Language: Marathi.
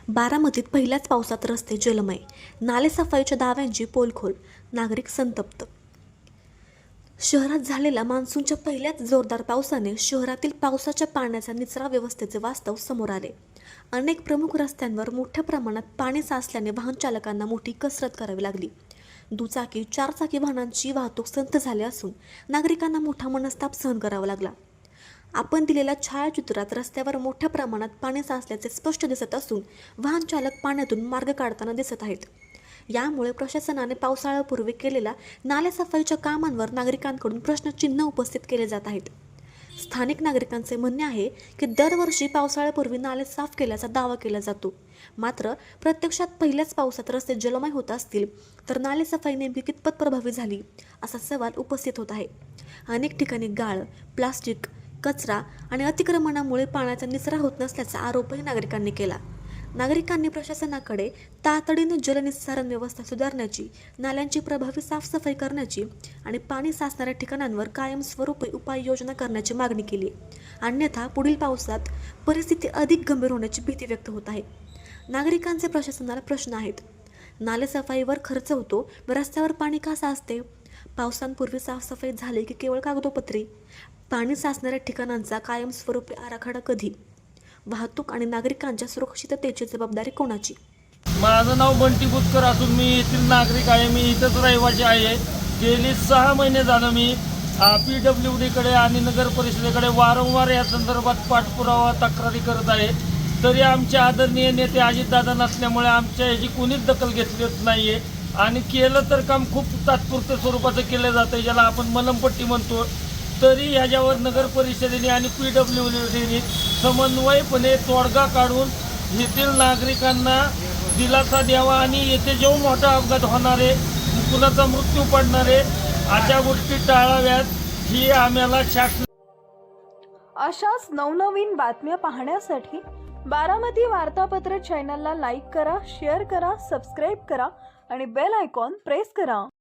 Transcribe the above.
बारामतीत पहिल्याच पावसात रस्ते जलमय, नालेसफाईच्या दाव्यांची पोलखोल, नागरिक संतप्त. शहरात झालेल्या मान्सूनच्या पहिल्याच जोरदार पावसाने शहरातील पावसाच्या पाण्याचा निचरा व्यवस्थेचे वास्तव समोर आले. अनेक प्रमुख रस्त्यांवर मोठ्या प्रमाणात पाणी साचल्याने वाहन चालकांना मोठी कसरत करावी लागली. दुचाकी, चारचाकी वाहनांची वाहतूक संथ झाली असून नागरिकांना मोठा मनस्ताप सहन करावा लागला. आपण दिलेल्या छायाचित्रात रस्त्यावर मोठ्या प्रमाणात पाणी साचल्याचे स्पष्ट दिसत असून वाहन चालक पाण्यातून मार्ग काढताना दिसत आहेत. यामुळे प्रशासनाने पावसाळ्यापूर्वी केलेल्या नालेसफाईच्या कामांवर नागरिकांकडून प्रश्नचिन्ह उपस्थित केले जात आहेत. स्थानिक नागरिकांचे म्हणणे आहे की दरवर्षी पावसाळ्यापूर्वी नाले साफ केल्याचा दावा केला जातो, मात्र प्रत्यक्षात पहिल्याच पावसात रस्ते जलमय होत असतील तर नालेसफाई नेमकी कितपत प्रभावी झाली असा सवाल उपस्थित होत आहे. अनेक ठिकाणी गाळ, प्लास्टिक, कचरा आणि अतिक्रमणामुळे पाण्याचा निचरा होत नसल्याचा आरोपही नागरिकांनी केला. नागरिकांनी प्रशासनाकडे तातडीने जलनिस्सारण व्यवस्था सुधारण्याची, नाल्यांची प्रभावी साफसफाई करण्याची आणि पाणी साचणाऱ्या ठिकाणांवर कायमस्वरूपी उपाययोजना करण्याची मागणी केली. अन्यथा पुढील पावसात परिस्थिती अधिक गंभीर होण्याची भीती व्यक्त होत आहे. नागरिकांचे प्रशासनाला प्रश्न आहेत. नालेसफाईवर खर्च होतो व रस्त्यावर पाणी का साचते? पावसांपूर्वी साफसफाई झाली की केवळ कागदोपत्री? पाणी साचणाऱ्या ठिकाणांचा कायमस्वरूपी आराखडा कधी? वाहतूक आणि नागरिकांच्या सुरक्षिततेची जबाबदारी कोणाची? माझं नाव बंटी बुतकर असून मी येथील नागरिक आहे. मी इथंच रहिवासी आहे. गेली 6 महिने झालं मी PWDकडे आणि नगर परिषदेकडे वारंवार या संदर्भात पाठपुरावा तक्रारी करत आहे. तरी आमचे आदरणीय नेते अजितदादा नसल्यामुळे आमच्या याची कोणीच दखल घेतलीच नाही आहे. आणि केलं तर काम खूप तात्पुरत्या स्वरूपाचं केलं जातं, ज्याला आपण मलमपट्टी म्हणतो. तरी ह्याच्यावर नगर परिषदेने आणि PWDने समन्वयपणे तोडगा काढून येथील नागरिकांना दिलासा द्यावा आणि येथे जो मोठा अपघात होणारे, कुणाचा मृत्यू पडणारे अशा गोष्टी टाळाव्यात ही आम्हाला शासन. अशाच नवनवीन बातम्या पाहण्यासाठी बारामती वार्तापत्र चॅनलला लाईक करा, शेअर करा, सबस्क्राईब करा आणि बेल आयकॉन प्रेस करा.